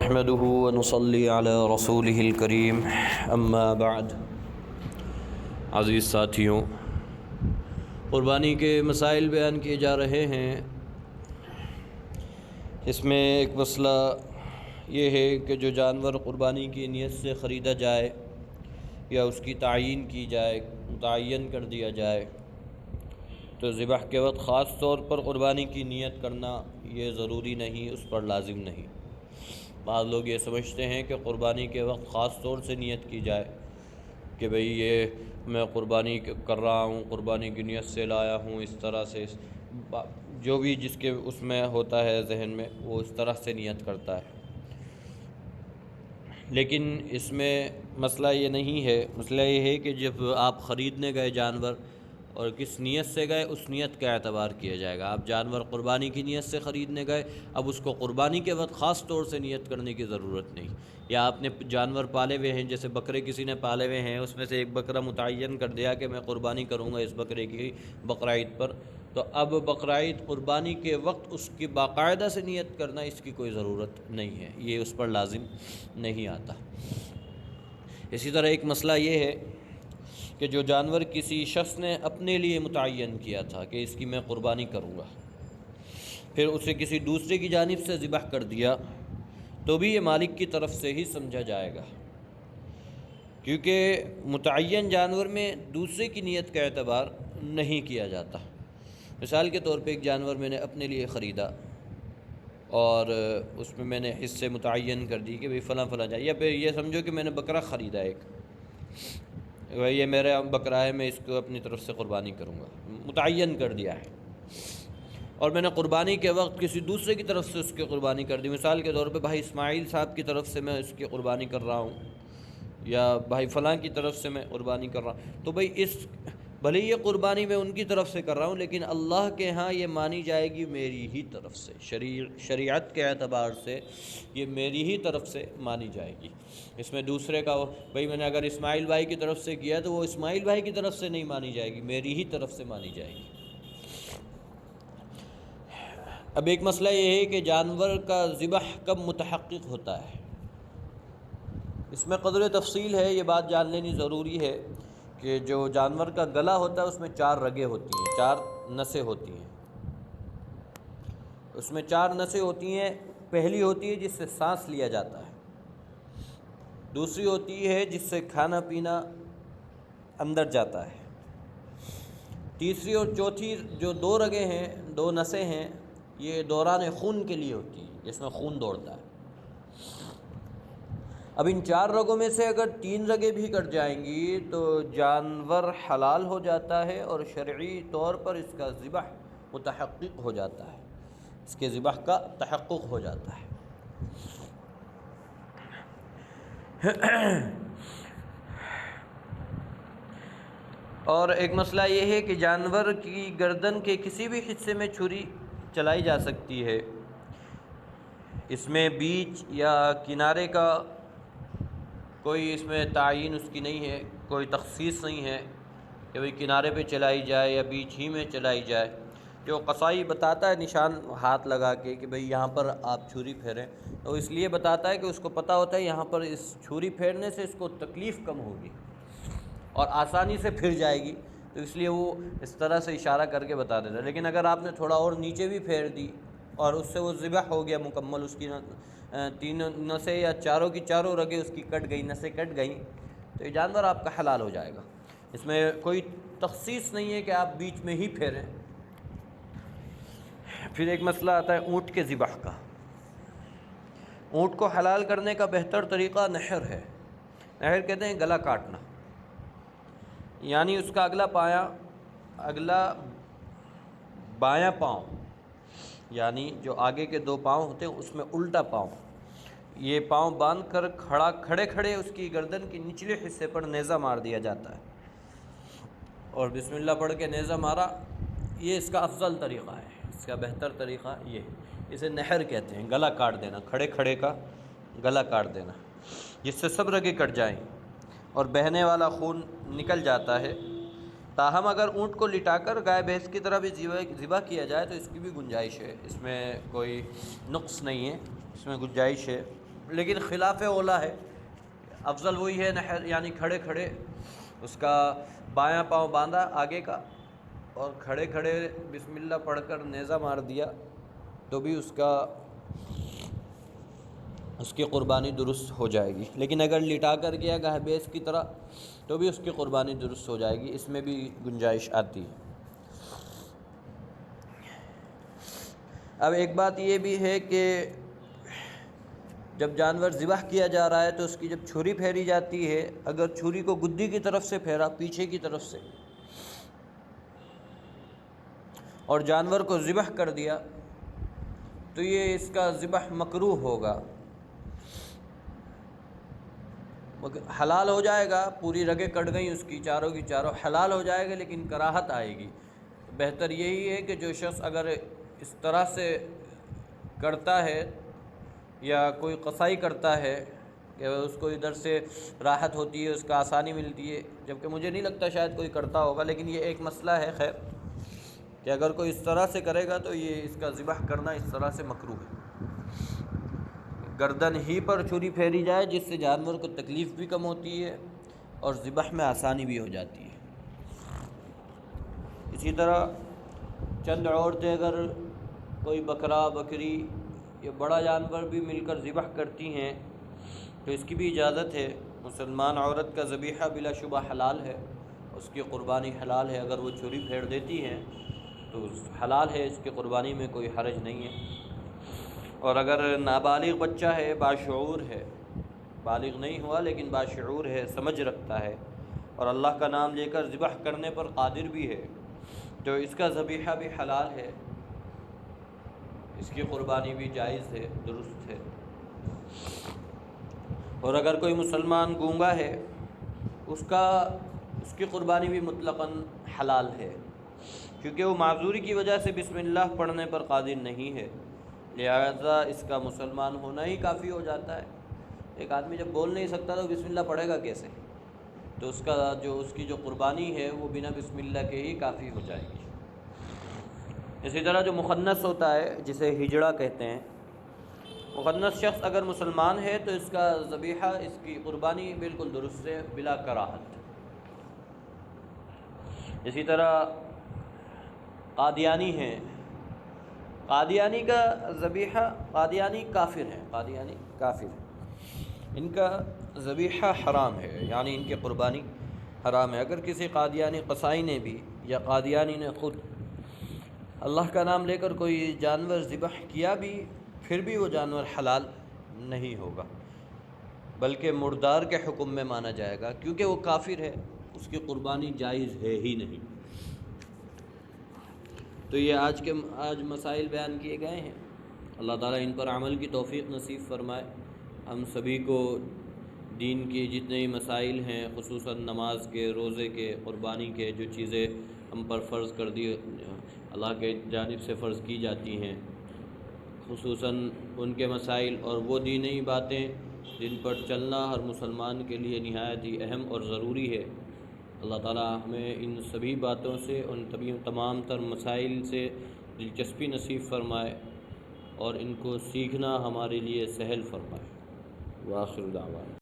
نحمده ونصلي على رسوله الكريم اما بعد۔ عزیز ساتھیوں، قربانی کے مسائل بیان کیے جا رہے ہیں۔ اس میں ایک مسئلہ یہ ہے کہ جو جانور قربانی کی نیت سے خریدا جائے یا اس کی تعیین کی جائے، متعین کر دیا جائے، تو ذبح کے وقت خاص طور پر قربانی کی نیت کرنا یہ ضروری نہیں، اس پر لازم نہیں۔ بعض لوگ یہ سمجھتے ہیں کہ قربانی کے وقت خاص طور سے نیت کی جائے کہ بھئی یہ میں قربانی کر رہا ہوں، قربانی کی نیت سے لایا ہوں، اس طرح سے جو بھی جس کے اس میں ہوتا ہے ذہن میں وہ اس طرح سے نیت کرتا ہے۔ لیکن اس میں مسئلہ یہ نہیں ہے، مسئلہ یہ ہے کہ جب آپ خریدنے گئے جانور اور کس نیت سے گئے، اس نیت کا اعتبار کیا جائے گا۔ آپ جانور قربانی کی نیت سے خریدنے گئے، اب اس کو قربانی کے وقت خاص طور سے نیت کرنے کی ضرورت نہیں۔ یا آپ نے جانور پالے ہوئے ہیں، جیسے بکرے کسی نے پالے ہوئے ہیں، اس میں سے ایک بکرا متعین کر دیا کہ میں قربانی کروں گا اس بکرے کی بقرعید پر، تو اب بقرعید قربانی کے وقت اس کی باقاعدہ سے نیت کرنا، اس کی کوئی ضرورت نہیں ہے، یہ اس پر لازم نہیں آتا۔ اسی طرح ایک مسئلہ یہ ہے کہ جو جانور کسی شخص نے اپنے لیے متعین کیا تھا کہ اس کی میں قربانی کروں گا، پھر اسے کسی دوسرے کی جانب سے ذبح کر دیا، تو بھی یہ مالک کی طرف سے ہی سمجھا جائے گا، کیونکہ متعین جانور میں دوسرے کی نیت کا اعتبار نہیں کیا جاتا۔ مثال کے طور پہ ایک جانور میں نے اپنے لیے خریدا اور اس میں نے حصے متعین کر دی کہ بھئی فلاں فلاں جائے، یا پھر یہ سمجھو کہ میں نے بکرا خریدا ایک، یہ میرا بکرا ہے، میں اس کو اپنی طرف سے قربانی کروں گا، متعین کر دیا ہے، اور میں نے قربانی کے وقت کسی دوسرے کی طرف سے اس کی قربانی کر دی۔ مثال کے طور پہ بھائی اسماعیل صاحب کی طرف سے میں اس کی قربانی کر رہا ہوں، یا بھائی فلاں کی طرف سے میں قربانی کر رہا ہوں، تو بھئی اس بھلے یہ قربانی میں ان کی طرف سے کر رہا ہوں، لیکن اللہ کے ہاں یہ مانی جائے گی میری ہی طرف سے، شریعت کے اعتبار سے یہ میری ہی طرف سے مانی جائے گی۔ اس میں دوسرے کا بھئی میں نے اگر اسماعیل بھائی کی طرف سے کیا تو وہ اسماعیل بھائی کی طرف سے نہیں مانی جائے گی، میری ہی طرف سے مانی جائے گی۔ اب ایک مسئلہ یہ ہے کہ جانور کا ذبح کب متحقق ہوتا ہے، اس میں قدر تفصیل ہے، یہ بات جان لینی ضروری ہے کہ جو جانور کا گلا ہوتا ہے اس میں 4 رگیں ہوتی ہیں، 4 نسیں ہوتی ہیں، اس میں 4 نسیں ہوتی ہیں۔ پہلی ہوتی ہے جس سے سانس لیا جاتا ہے، دوسری ہوتی ہے جس سے کھانا پینا اندر جاتا ہے، تیسری اور چوتھی جو 2 رگیں ہیں، 2 نسیں ہیں، یہ دوران خون کے لیے ہوتی ہیں، جس میں خون دوڑتا ہے۔ اب ان 4 رگوں میں سے اگر 3 رگیں بھی کٹ جائیں گی تو جانور حلال ہو جاتا ہے اور شرعی طور پر اس کا ذبح متحقق ہو جاتا ہے، اس کے ذبح کا تحقق ہو جاتا ہے۔ اور ایک مسئلہ یہ ہے کہ جانور کی گردن کے کسی بھی حصے میں چھری چلائی جا سکتی ہے، اس میں بیچ یا کنارے کا کوئی اس میں تعین اس کی نہیں ہے، کوئی تخصیص نہیں ہے کہ بھئی کنارے پہ چلائی جائے یا بیچ ہی میں چلائی جائے۔ جو قصائی بتاتا ہے نشان ہاتھ لگا کے کہ بھئی یہاں پر آپ چھری پھیریں، تو اس لیے بتاتا ہے کہ اس کو پتہ ہوتا ہے یہاں پر اس چھری پھیرنے سے اس کو تکلیف کم ہوگی اور آسانی سے پھر جائے گی، تو اس لیے وہ اس طرح سے اشارہ کر کے بتا دیتا ہے۔ لیکن اگر آپ نے تھوڑا اور نیچے بھی پھیر دی اور اس سے وہ ذبح ہو گیا مکمل، اس کی 3 نسیں یا چاروں کی چاروں رگیں اس کی کٹ گئی، نسیں کٹ گئیں، تو یہ جانور آپ کا حلال ہو جائے گا۔ اس میں کوئی تخصیص نہیں ہے کہ آپ بیچ میں ہی پھیریں۔ پھر ایک مسئلہ آتا ہے اونٹ کے ذبح کا۔ اونٹ کو حلال کرنے کا بہتر طریقہ نحر ہے۔ نحر کہتے ہیں گلا کاٹنا، یعنی اس کا اگلا بایاں پاؤں، یعنی جو آگے کے 2 پاؤں ہوتے ہیں اس میں الٹا پاؤں، یہ پاؤں باندھ کر کھڑے اس کی گردن کے نچلے حصے پر نیزہ مار دیا جاتا ہے، اور بسم اللہ پڑھ کے نیزہ مارا، یہ اس کا افضل طریقہ ہے، اس کا بہتر طریقہ یہ ہے، اسے نحر کہتے ہیں، گلا کاٹ دینا، کھڑے کا گلا کاٹ دینا، جس سے سب رگیں کٹ جائیں اور بہنے والا خون نکل جاتا ہے۔ تاہم اگر اونٹ کو لٹا کر گائے بھینس کی طرح بھی ذبح کیا جائے تو اس کی بھی گنجائش ہے، اس میں کوئی نقص نہیں ہے، اس میں گنجائش ہے۔ لیکن خلاف اولا ہے، افضل وہی ہے نحر یعنی کھڑے کھڑے اس کا بایاں پاؤں باندھا آگے کا اور کھڑے کھڑے بسم اللہ پڑھ کر نیزہ مار دیا تو بھی اس کی قربانی درست ہو جائے گی، لیکن اگر لٹا کر کیا گاہ بیس کی طرح تو بھی اس کی قربانی درست ہو جائے گی، اس میں بھی گنجائش آتی ہے۔ اب ایک بات یہ بھی ہے کہ جب جانور ذبح کیا جا رہا ہے تو اس کی جب چھری پھیری جاتی ہے، اگر چھری کو گدی کی طرف سے پھیرا، پیچھے کی طرف سے، اور جانور کو ذبح کر دیا تو یہ اس کا ذبح مکروہ ہوگا، حلال ہو جائے گا، پوری رگیں کٹ گئیں اس کی چاروں کی چاروں، حلال ہو جائے گا لیکن کراہت آئے گی۔ بہتر یہی ہے کہ جو شخص اگر اس طرح سے کرتا ہے یا کوئی قصائی کرتا ہے کہ اس کو ادھر سے راحت ہوتی ہے، اس کا آسانی ملتی ہے، جبکہ مجھے نہیں لگتا شاید کوئی کرتا ہوگا، لیکن یہ ایک مسئلہ ہے خیر کہ اگر کوئی اس طرح سے کرے گا تو یہ اس کا ذبح کرنا اس طرح سے مکروہ ہے۔ گردن ہی پر چھری پھیری جائے جس سے جانور کو تکلیف بھی کم ہوتی ہے اور ذبح میں آسانی بھی ہو جاتی ہے۔ اسی طرح چند عورتیں اگر کوئی بکرا بکری یا بڑا جانور بھی مل کر ذبح کرتی ہیں تو اس کی بھی اجازت ہے، مسلمان عورت کا ذبیحہ بلا شبہ حلال ہے، اس کی قربانی حلال ہے، اگر وہ چھری پھیر دیتی ہیں تو حلال ہے، اس کی قربانی میں کوئی حرج نہیں ہے۔ اور اگر نابالغ بچہ ہے، باشعور ہے، بالغ نہیں ہوا لیکن باشعور ہے، سمجھ رکھتا ہے اور اللہ کا نام لے کر ذبح کرنے پر قادر بھی ہے تو اس کا ذبیحہ بھی حلال ہے، اس کی قربانی بھی جائز ہے، درست ہے۔ اور اگر کوئی مسلمان گونگا ہے اس کی قربانی بھی مطلقاً حلال ہے، کیونکہ وہ معذوری کی وجہ سے بسم اللہ پڑھنے پر قادر نہیں ہے، لہذا اس کا مسلمان ہونا ہی کافی ہو جاتا ہے۔ ایک آدمی جب بول نہیں سکتا تو بسم اللہ پڑھے گا کیسے؟ تو اس کی جو قربانی ہے وہ بنا بسم اللہ کے ہی کافی ہو جائے گی۔ اسی طرح جو مخنث ہوتا ہے جسے ہجڑا کہتے ہیں، مخنث شخص اگر مسلمان ہے تو اس کا ذبیحہ، اس کی قربانی بالکل درست ہے، بلا کراہت۔ اسی طرح قادیانی ہیں، قادیانی کا ذبیحہ، قادیانی کافر ہے، ان کا ذبیحہ حرام ہے، یعنی ان کی قربانی حرام ہے۔ اگر کسی قادیانی قصائی نے بھی یا قادیانی نے خود اللہ کا نام لے کر کوئی جانور ذبح کیا بھی، پھر بھی وہ جانور حلال نہیں ہوگا، بلکہ مردار کے حکم میں مانا جائے گا، کیونکہ وہ کافر ہے، اس کی قربانی جائز ہے ہی نہیں۔ تو یہ آج مسائل بیان کیے گئے ہیں، اللہ تعالیٰ ان پر عمل کی توفیق نصیب فرمائے۔ ہم سبھی کو دین کی جتنے مسائل ہیں، خصوصاً نماز کے، روزے کے، قربانی کے، جو چیزیں ہم پر فرض کر دی اللہ کے جانب سے فرض کی جاتی ہیں، خصوصاً ان کے مسائل اور وہ دینی باتیں جن پر چلنا ہر مسلمان کے لیے نہایت ہی اہم اور ضروری ہے، اللہ تعالیٰ ہمیں ان سبھی باتوں سے، ان تمام تر مسائل سے دلچسپی نصیب فرمائے اور ان کو سیکھنا ہمارے لیے سہل فرمائے۔ وآخر دعوانا